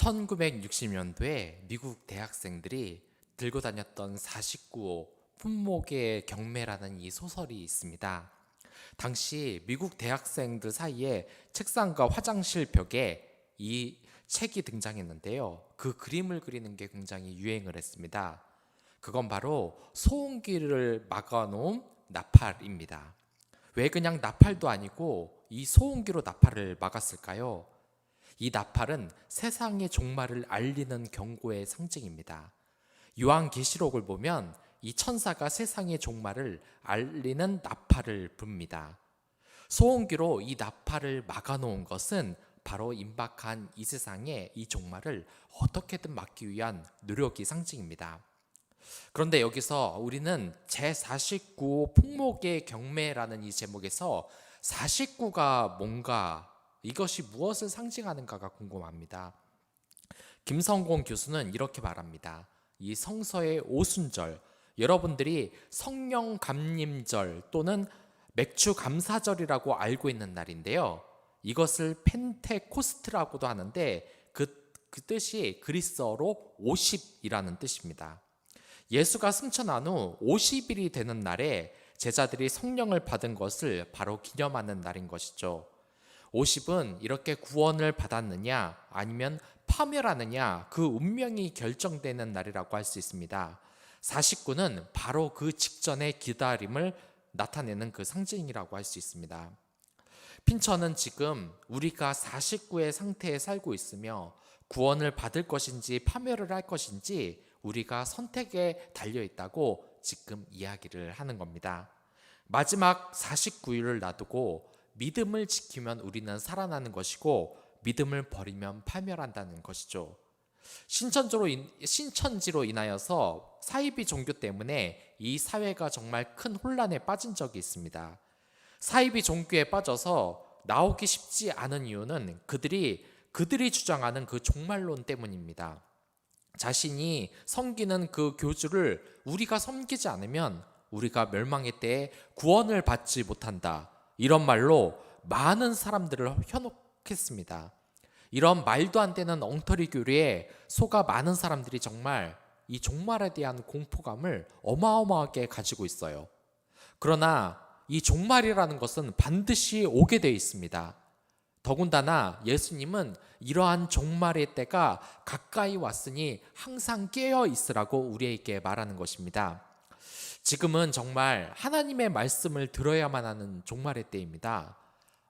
1960년도에 미국 대학생들이 들고 다녔던 49호 품목의 경매라는 이 소설이 있습니다. 당시 미국 대학생들 사이에 책상과 화장실 벽에 이 책이 등장했는데요. 그 그림을 그리는 게 굉장히 유행을 했습니다. 그건 바로 소음기를 막아놓은 나팔입니다. 왜 그냥 나팔도 아니고 이 소음기로 나팔을 막았을까요? 이 나팔은 세상의 종말을 알리는 경고의 상징입니다. 요한계시록을 보면 이 천사가 세상의 종말을 알리는 나팔을 붑니다. 소음기로 이 나팔을 막아놓은 것은 바로 임박한 이 세상의 이 종말을 어떻게든 막기 위한 노력이 상징입니다. 그런데 여기서 우리는 제49호 풍목의 경매라는 이 제목에서 49가 뭔가, 이것이 무엇을 상징하는가가 궁금합니다. 김성공 교수는 이렇게 말합니다. 이 성서의 오순절, 여러분들이 성령 감림절 또는 맥주 감사절이라고 알고 있는 날인데요. 이것을 펜테코스트라고도 하는데 그 뜻이 그리스어로 50이라는 뜻입니다. 예수가 승천한 후 50일이 되는 날에 제자들이 성령을 받은 것을 바로 기념하는 날인 것이죠. 50은 이렇게 구원을 받았느냐 아니면 파멸하느냐 그 운명이 결정되는 날이라고 할 수 있습니다. 49는 바로 그 직전의 기다림을 나타내는 그 상징이라고 할 수 있습니다. 핀처는 지금 우리가 49의 상태에 살고 있으며 구원을 받을 것인지 파멸을 할 것인지 우리가 선택에 달려있다고 지금 이야기를 하는 겁니다. 마지막 49일을 놔두고 믿음을 지키면 우리는 살아나는 것이고 믿음을 버리면 파멸한다는 것이죠. 신천지로 인하여서 사이비 종교 때문에 이 사회가 정말 큰 혼란에 빠진 적이 있습니다. 사이비 종교에 빠져서 나오기 쉽지 않은 이유는 그들이 주장하는 그 종말론 때문입니다. 자신이 섬기는 그 교주를 우리가 섬기지 않으면 우리가 멸망의 때에 구원을 받지 못한다. 이런 말로 많은 사람들을 현혹했습니다. 이런 말도 안 되는 엉터리 교리에 속아 많은 사람들이 정말 이 종말에 대한 공포감을 어마어마하게 가지고 있어요. 그러나 이 종말이라는 것은 반드시 오게 되어 있습니다. 더군다나 예수님은 이러한 종말의 때가 가까이 왔으니 항상 깨어 있으라고 우리에게 말하는 것입니다. 지금은 정말 하나님의 말씀을 들어야만 하는 종말의 때입니다.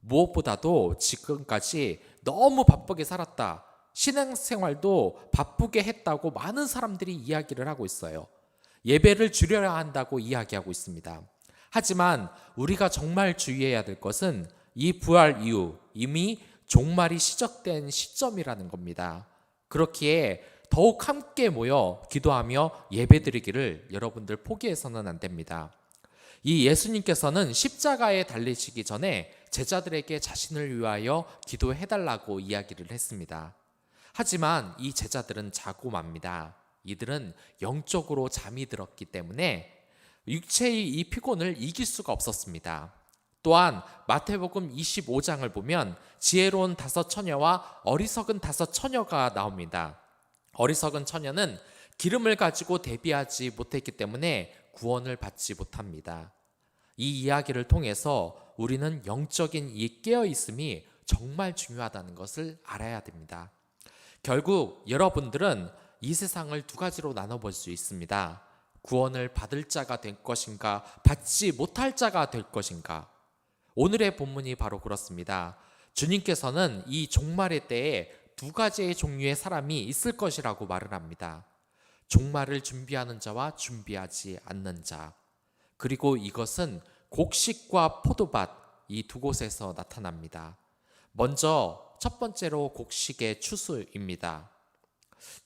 무엇보다도 지금까지 너무 바쁘게 살았다, 신앙생활도 바쁘게 했다고 많은 사람들이 이야기를 하고 있어요. 예배를 줄여야 한다고 이야기하고 있습니다. 하지만 우리가 정말 주의해야 될 것은 이 부활 이후 이미 종말이 시작된 시점이라는 겁니다. 그렇기에 더욱 함께 모여 기도하며 예배드리기를 여러분들 포기해서는 안 됩니다. 이 예수님께서는 십자가에 달리시기 전에 제자들에게 자신을 위하여 기도해달라고 이야기를 했습니다. 하지만 이 제자들은 자고 맙니다. 이들은 영적으로 잠이 들었기 때문에 육체의 이 피곤을 이길 수가 없었습니다. 또한 마태복음 25장을 보면 지혜로운 5처녀와 어리석은 5처녀가 나옵니다. 어리석은 처녀는 기름을 가지고 대비하지 못했기 때문에 구원을 받지 못합니다. 이 이야기를 통해서 우리는 영적인 이 깨어있음이 정말 중요하다는 것을 알아야 됩니다. 결국 여러분들은 이 세상을 두 가지로 나눠볼 수 있습니다. 구원을 받을 자가 될 것인가, 받지 못할 자가 될 것인가. 오늘의 본문이 바로 그렇습니다. 주님께서는 이 종말의 때에 두 가지의 종류의 사람이 있을 것이라고 말을 합니다. 종말을 준비하는 자와 준비하지 않는 자. 그리고 이것은 곡식과 포도밭, 이 두 곳에서 나타납니다. 먼저 첫 번째로 곡식의 추수입니다.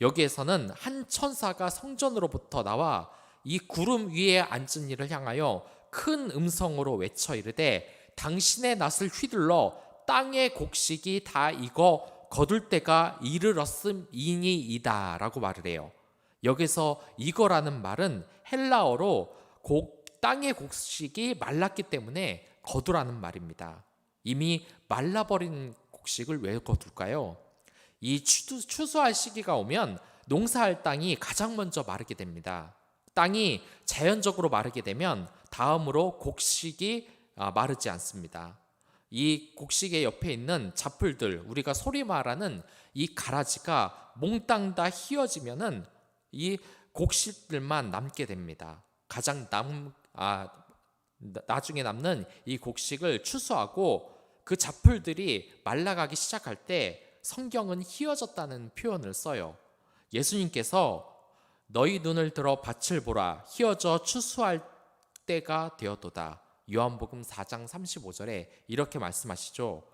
여기에서는 한 천사가 성전으로부터 나와 이 구름 위에 앉은 이를 향하여 큰 음성으로 외쳐 이르되 당신의 낫을 휘둘러 땅의 곡식이 다 익어 거둘 때가 이르렀음이니이다 라고 말을 해요. 여기서 이거라는 말은 헬라어로 땅의 곡식이 말랐기 때문에 거두라는 말입니다. 이미 말라버린 곡식을 왜 거둘까요? 이 추수할 시기가 오면 농사할 땅이 가장 먼저 마르게 됩니다. 땅이 자연적으로 마르게 되면 다음으로 곡식이 마르지 않습니다. 이 곡식의 옆에 있는 잡풀들, 우리가 소리 말하는 이 가라지가 몽땅 다 휘어지면은 이 곡식들만 남게 됩니다. 나중에 남는 이 곡식을 추수하고 그 잡풀들이 말라가기 시작할 때 성경은 휘어졌다는 표현을 써요. 예수님께서 너희 눈을 들어 밭을 보라, 휘어져 추수할 때가 되었도다. 요한복음 4장 35절에 이렇게 말씀하시죠.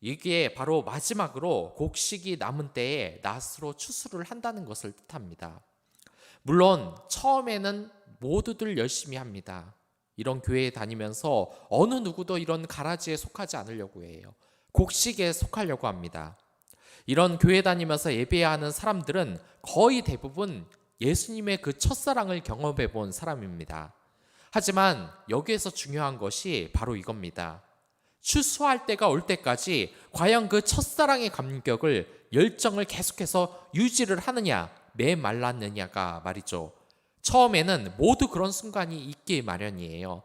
이게 바로 마지막으로 곡식이 남은 때에 낫으로 추수를 한다는 것을 뜻합니다. 물론 처음에는 모두들 열심히 합니다. 이런 교회에 다니면서 어느 누구도 이런 가라지에 속하지 않으려고 해요. 곡식에 속하려고 합니다. 이런 교회 다니면서 예배하는 사람들은 거의 대부분 예수님의 그 첫사랑을 경험해 본 사람입니다. 하지만 여기에서 중요한 것이 바로 이겁니다. 추수할 때가 올 때까지 과연 그 첫사랑의 감격을, 열정을 계속해서 유지를 하느냐, 메말랐느냐가 말이죠. 처음에는 모두 그런 순간이 있기 마련이에요.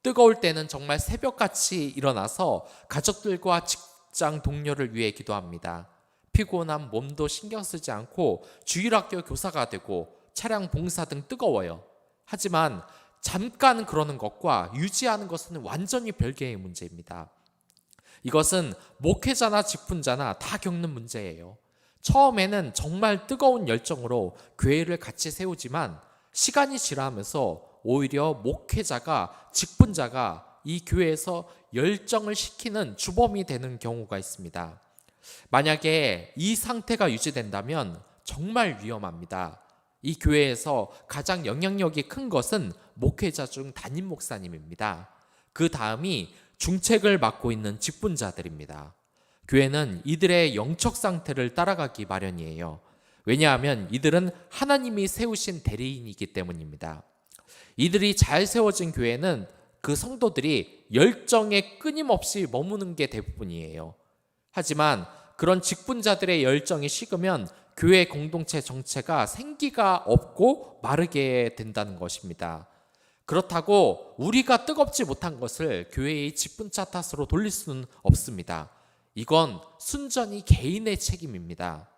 뜨거울 때는 정말 새벽같이 일어나서 가족들과 직장 동료를 위해 기도합니다. 피곤한 몸도 신경 쓰지 않고 주일학교 교사가 되고 차량 봉사 등 뜨거워요. 하지만 잠깐 그러는 것과 유지하는 것은 완전히 별개의 문제입니다. 이것은 목회자나 직분자나 다 겪는 문제예요. 처음에는 정말 뜨거운 열정으로 교회를 같이 세우지만 시간이 지나면서 오히려 목회자가, 직분자가 이 교회에서 열정을 식히는 주범이 되는 경우가 있습니다. 만약에 이 상태가 유지된다면 정말 위험합니다. 이 교회에서 가장 영향력이 큰 것은 목회자 중 담임 목사님입니다. 그 다음이 중책을 맡고 있는 직분자들입니다. 교회는 이들의 영적 상태를 따라가기 마련이에요. 왜냐하면 이들은 하나님이 세우신 대리인이기 때문입니다. 이들이 잘 세워진 교회는 그 성도들이 열정에 끊임없이 머무는 게 대부분이에요. 하지만 그런 직분자들의 열정이 식으면 교회 공동체 정체가 생기가 없고 마르게 된다는 것입니다. 그렇다고 우리가 뜨겁지 못한 것을 교회의 직분자 탓으로 돌릴 수는 없습니다. 이건 순전히 개인의 책임입니다.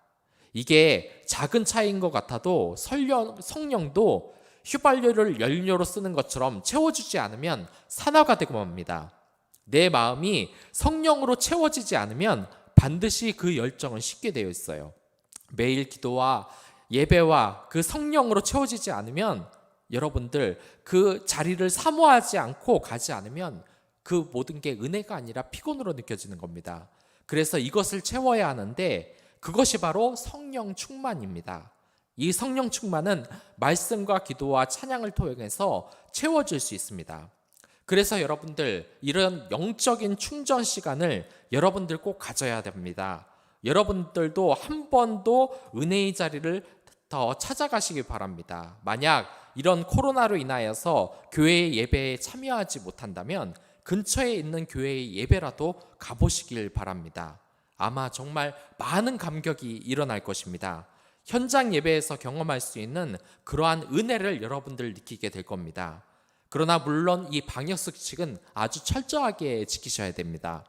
이게 작은 차이인 것 같아도 성령도 휘발유를 연료로 쓰는 것처럼 채워주지 않으면 산화가 되고 맙니다. 내 마음이 성령으로 채워지지 않으면 반드시 그 열정은 식게 되어 있어요. 매일 기도와 예배와 그 성령으로 채워지지 않으면 여러분들 그 자리를 사모하지 않고 가지 않으면 그 모든 게 은혜가 아니라 피곤으로 느껴지는 겁니다. 그래서 이것을 채워야 하는데 그것이 바로 성령 충만입니다. 이 성령 충만은 말씀과 기도와 찬양을 통해서 채워질 수 있습니다. 그래서 여러분들 이런 영적인 충전 시간을 여러분들 꼭 가져야 됩니다. 여러분들도 한 번도 은혜의 자리를 더 찾아가시기 바랍니다. 만약 이런 코로나로 인하여서 교회의 예배에 참여하지 못한다면 근처에 있는 교회의 예배라도 가보시길 바랍니다. 아마 정말 많은 감격이 일어날 것입니다. 현장 예배에서 경험할 수 있는 그러한 은혜를 여러분들 느끼게 될 겁니다. 그러나 물론 이 방역수칙은 아주 철저하게 지키셔야 됩니다.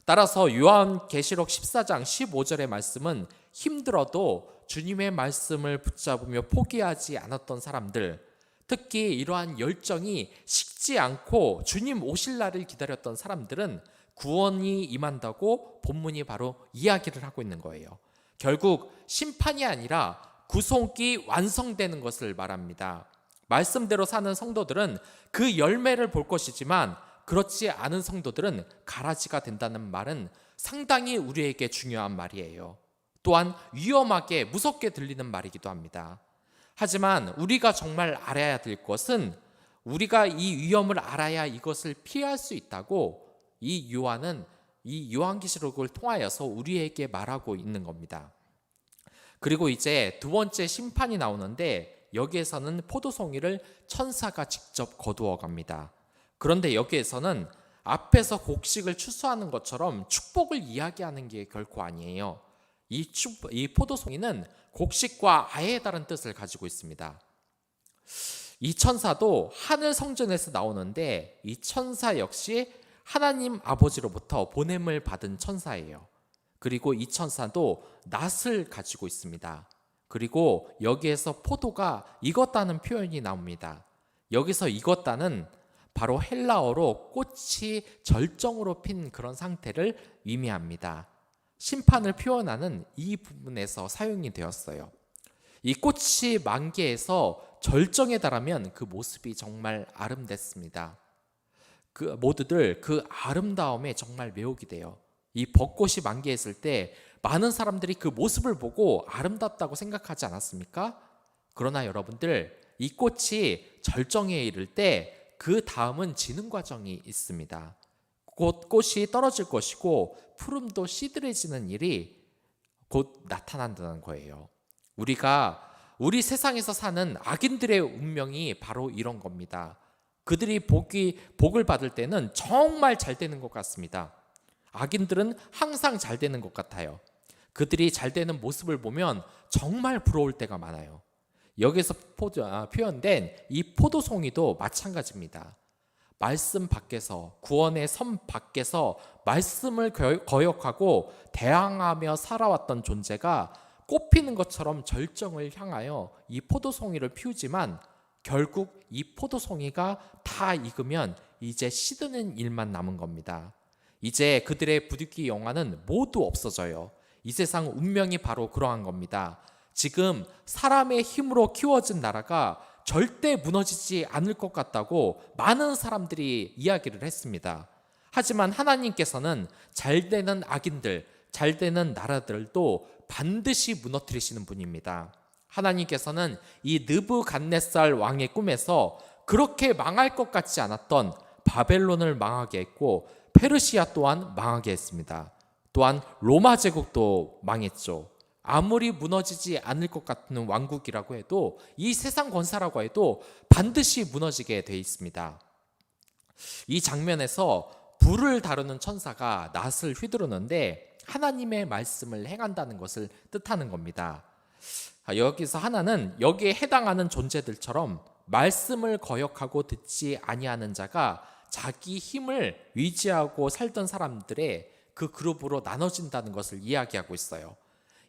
따라서 요한계시록 14장 15절의 말씀은 힘들어도 주님의 말씀을 붙잡으며 포기하지 않았던 사람들, 특히 이러한 열정이 식지 않고 주님 오실 날을 기다렸던 사람들은 구원이 임한다고 본문이 바로 이야기를 하고 있는 거예요. 결국 심판이 아니라 구속이 완성되는 것을 말합니다. 말씀대로 사는 성도들은 그 열매를 볼 것이지만 그렇지 않은 성도들은 가라지가 된다는 말은 상당히 우리에게 중요한 말이에요. 또한 위험하게 무섭게 들리는 말이기도 합니다. 하지만 우리가 정말 알아야 될 것은 우리가 이 위험을 알아야 이것을 피할 수 있다고 이 요한은 이 요한계시록을 통하여서 우리에게 말하고 있는 겁니다. 그리고 이제 두 번째 심판이 나오는데 여기에서는 포도송이를 천사가 직접 거두어 갑니다. 그런데 여기에서는 앞에서 곡식을 추수하는 것처럼 축복을 이야기하는 게 결코 아니에요. 이 포도송이는 곡식과 아예 다른 뜻을 가지고 있습니다. 이 천사도 하늘 성전에서 나오는데 이 천사 역시 하나님 아버지로부터 보냄을 받은 천사예요. 그리고 이 천사도 낫을 가지고 있습니다. 그리고 여기에서 포도가 익었다는 표현이 나옵니다. 여기서 익었다는 바로 헬라어로 꽃이 절정으로 핀 그런 상태를 의미합니다. 심판을 표현하는 이 부분에서 사용이 되었어요. 이 꽃이 만개해서 절정에 달하면 그 모습이 정말 아름답습니다. 그 모두들 그 아름다움에 정말 매혹이 돼요. 이 벚꽃이 만개했을 때 많은 사람들이 그 모습을 보고 아름답다고 생각하지 않았습니까? 그러나 여러분들, 이 꽃이 절정에 이를 때 그 다음은 지는 과정이 있습니다. 곧 꽃이 떨어질 것이고 푸름도 시들해지는 일이 곧 나타난다는 거예요. 우리 세상에서 사는 악인들의 운명이 바로 이런 겁니다. 그들이 복을 받을 때는 정말 잘 되는 것 같습니다. 악인들은 항상 잘 되는 것 같아요. 그들이 잘 되는 모습을 보면 정말 부러울 때가 많아요. 여기서 표현된 이 포도송이도 마찬가지입니다. 말씀 밖에서, 구원의 섬 밖에서 말씀을 거역하고 대항하며 살아왔던 존재가 꽃피는 것처럼 절정을 향하여 이 포도송이를 피우지만 결국 이 포도송이가 다 익으면 이제 시드는 일만 남은 겁니다. 이제 그들의 부득이 영화는 모두 없어져요. 이 세상 운명이 바로 그러한 겁니다. 지금 사람의 힘으로 키워진 나라가 절대 무너지지 않을 것 같다고 많은 사람들이 이야기를 했습니다. 하지만 하나님께서는 잘 되는 악인들, 잘 되는 나라들도 반드시 무너뜨리시는 분입니다. 하나님께서는 이 느부갓네살 왕의 꿈에서 그렇게 망할 것 같지 않았던 바벨론을 망하게 했고 페르시아 또한 망하게 했습니다. 또한 로마 제국도 망했죠. 아무리 무너지지 않을 것 같은 왕국이라고 해도, 이 세상 권사라고 해도 반드시 무너지게 돼 있습니다. 이 장면에서 불을 다루는 천사가 낫을 휘두르는데 하나님의 말씀을 행한다는 것을 뜻하는 겁니다. 여기서 하나는 여기에 해당하는 존재들처럼 말씀을 거역하고 듣지 아니하는 자가 자기 힘을 의지하고 살던 사람들의 그 그룹으로 나눠진다는 것을 이야기하고 있어요.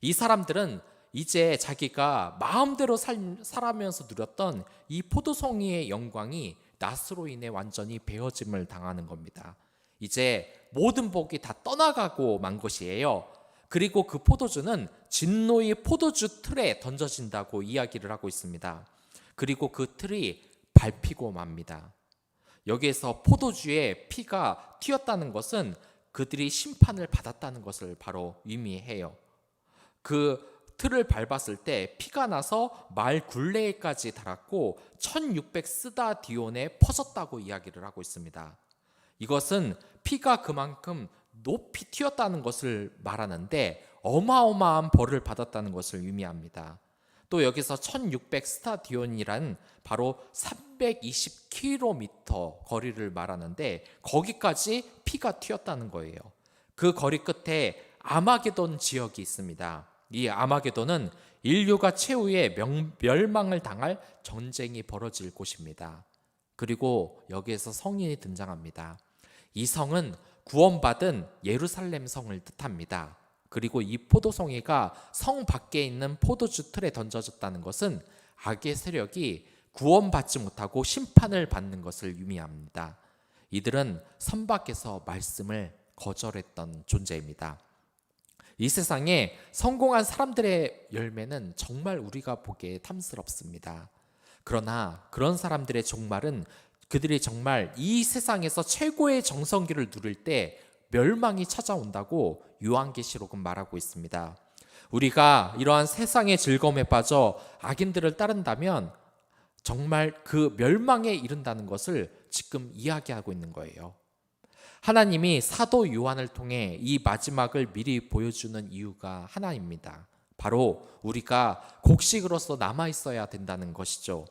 이 사람들은 이제 자기가 마음대로 살아면서 누렸던 이 포도송이의 영광이 낫으로 인해 완전히 베어짐을 당하는 겁니다. 이제 모든 복이 다 떠나가고 만 것이에요. 그리고 그 포도주는 진노의 포도주 틀에 던져진다고 이야기를 하고 있습니다. 그리고 그 틀이 밟히고 맙니다. 여기에서 포도주의 피가 튀었다는 것은 그들이 심판을 받았다는 것을 바로 의미해요. 그 틀을 밟았을 때 피가 나서 말 굴레에까지 닳았고 1600 스다디온에 퍼졌다고 이야기를 하고 있습니다. 이것은 피가 그만큼 높이 튀었다는 것을 말하는데 어마어마한 벌을 받았다는 것을 의미합니다. 또 여기서 1600 스타디온이란 바로 320km 거리를 말하는데 거기까지 피가 튀었다는 거예요. 그 거리 끝에 아마게돈 지역이 있습니다. 이 아마게돈은 인류가 최후의 멸망을 당할 전쟁이 벌어질 곳입니다. 그리고 여기에서 성이 등장합니다. 이 성은 구원받은 예루살렘 성을 뜻합니다. 그리고 이 포도송이가 성 밖에 있는 포도주 틀에 던져졌다는 것은 악의 세력이 구원받지 못하고 심판을 받는 것을 의미합니다. 이들은 선 밖에서 말씀을 거절했던 존재입니다. 이 세상에 성공한 사람들의 열매는 정말 우리가 보기에 탐스럽습니다. 그러나 그런 사람들의 종말은 그들이 정말 이 세상에서 최고의 정성기를 누릴 때 멸망이 찾아온다고 요한계시록은 말하고 있습니다. 우리가 이러한 세상의 즐거움에 빠져 악인들을 따른다면 정말 그 멸망에 이른다는 것을 지금 이야기하고 있는 거예요. 하나님이 사도 요한을 통해 이 마지막을 미리 보여주는 이유가 하나입니다. 바로 우리가 곡식으로서 남아있어야 된다는 것이죠.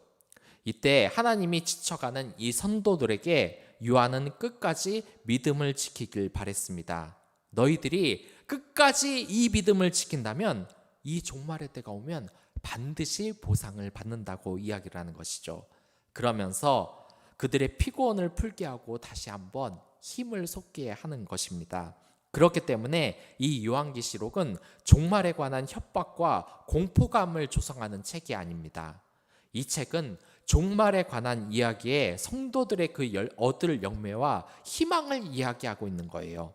이때 하나님이 지쳐가는 이 선도들에게 요한은 끝까지 믿음을 지키길 바랬습니다. 너희들이 끝까지 이 믿음을 지킨다면 이 종말의 때가 오면 반드시 보상을 받는다고 이야기를 하는 것이죠. 그러면서 그들의 피곤을 풀게 하고 다시 한번 힘을 솟게 하는 것입니다. 그렇기 때문에 이 요한계시록은 종말에 관한 협박과 공포감을 조성하는 책이 아닙니다. 이 책은 종말에 관한 이야기에 성도들의 얻을 영매와 희망을 이야기하고 있는 거예요.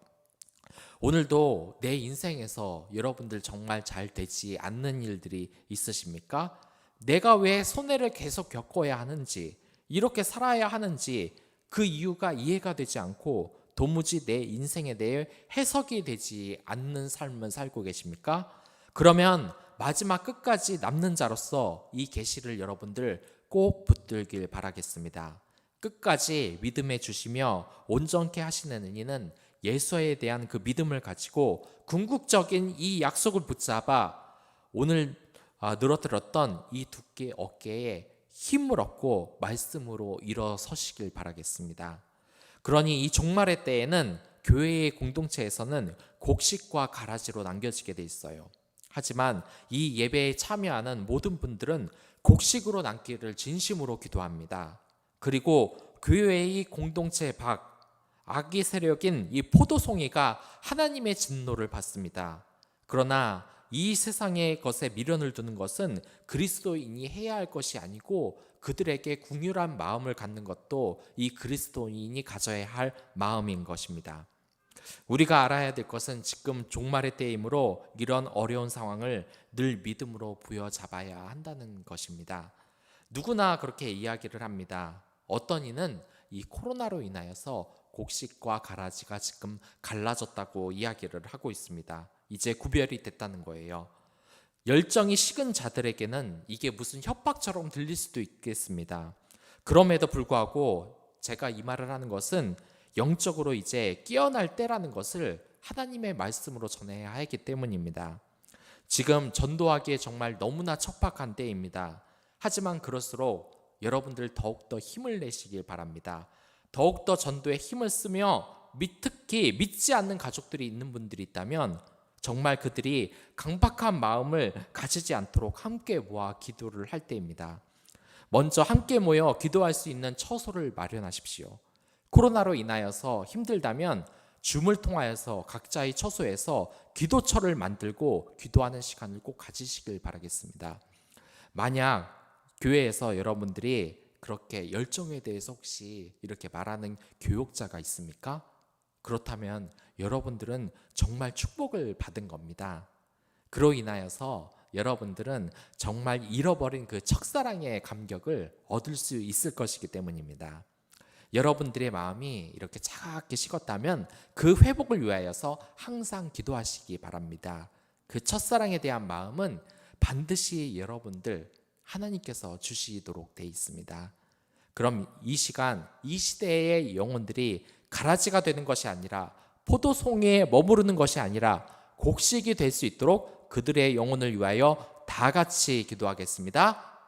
오늘도 내 인생에서 여러분들 정말 잘 되지 않는 일들이 있으십니까? 내가 왜 손해를 계속 겪어야 하는지, 이렇게 살아야 하는지 그 이유가 이해가 되지 않고 도무지 내 인생에 대해 해석이 되지 않는 삶을 살고 계십니까? 그러면 마지막 끝까지 남는 자로서 이 계시를 여러분들 꼭 붙들길 바라겠습니다. 끝까지 믿음해 주시며 온전케 하시는 이는 예수에 대한 그 믿음을 가지고 궁극적인 이 약속을 붙잡아 오늘 늘어뜨렸던 이 두께 어깨에 힘을 얻고 말씀으로 일어서시길 바라겠습니다. 그러니 이 종말의 때에는 교회의 공동체에서는 곡식과 가라지로 남겨지게 돼 있어요. 하지만 이 예배에 참여하는 모든 분들은 곡식으로 남기를 진심으로 기도합니다. 그리고 교회의 공동체 밖 악의 세력인 이 포도송이가 하나님의 진노를 받습니다. 그러나 이 세상의 것에 미련을 두는 것은 그리스도인이 해야 할 것이 아니고 그들에게 긍휼한 마음을 갖는 것도 이 그리스도인이 가져야 할 마음인 것입니다. 우리가 알아야 될 것은 지금 종말의 때이므로 이런 어려운 상황을 늘 믿음으로 부여잡아야 한다는 것입니다. 누구나 그렇게 이야기를 합니다. 어떤 이는 이 코로나로 인하여서 곡식과 가라지가 지금 갈라졌다고 이야기를 하고 있습니다. 이제 구별이 됐다는 거예요. 열정이 식은 자들에게는 이게 무슨 협박처럼 들릴 수도 있겠습니다. 그럼에도 불구하고 제가 이 말을 하는 것은 영적으로 이제 깨어날 때라는 것을 하나님의 말씀으로 전해야 하기 때문입니다. 지금 전도하기에 정말 너무나 척박한 때입니다. 하지만 그럴수록 여러분들 더욱더 힘을 내시길 바랍니다. 더욱더 전도에 힘을 쓰며 특히 믿지 않는 가족들이 있는 분들이 있다면 정말 그들이 강박한 마음을 가지지 않도록 함께 모아 기도를 할 때입니다. 먼저 함께 모여 기도할 수 있는 처소를 마련하십시오. 코로나로 인하여서 힘들다면 줌을 통하여서 각자의 처소에서 기도처를 만들고 기도하는 시간을 꼭 가지시길 바라겠습니다. 만약 교회에서 여러분들이 그렇게 열정에 대해서 혹시 이렇게 말하는 교육자가 있습니까? 그렇다면 여러분들은 정말 축복을 받은 겁니다. 그로 인하여서 여러분들은 정말 잃어버린 그 첫사랑의 감격을 얻을 수 있을 것이기 때문입니다. 여러분들의 마음이 이렇게 차갑게 식었다면 그 회복을 위하여서 항상 기도하시기 바랍니다. 그 첫사랑에 대한 마음은 반드시 여러분들 하나님께서 주시도록 돼 있습니다. 그럼 이 시간, 이 시대의 영혼들이 가라지가 되는 것이 아니라 포도송이에 머무르는 것이 아니라 곡식이 될 수 있도록 그들의 영혼을 위하여 다 같이 기도하겠습니다.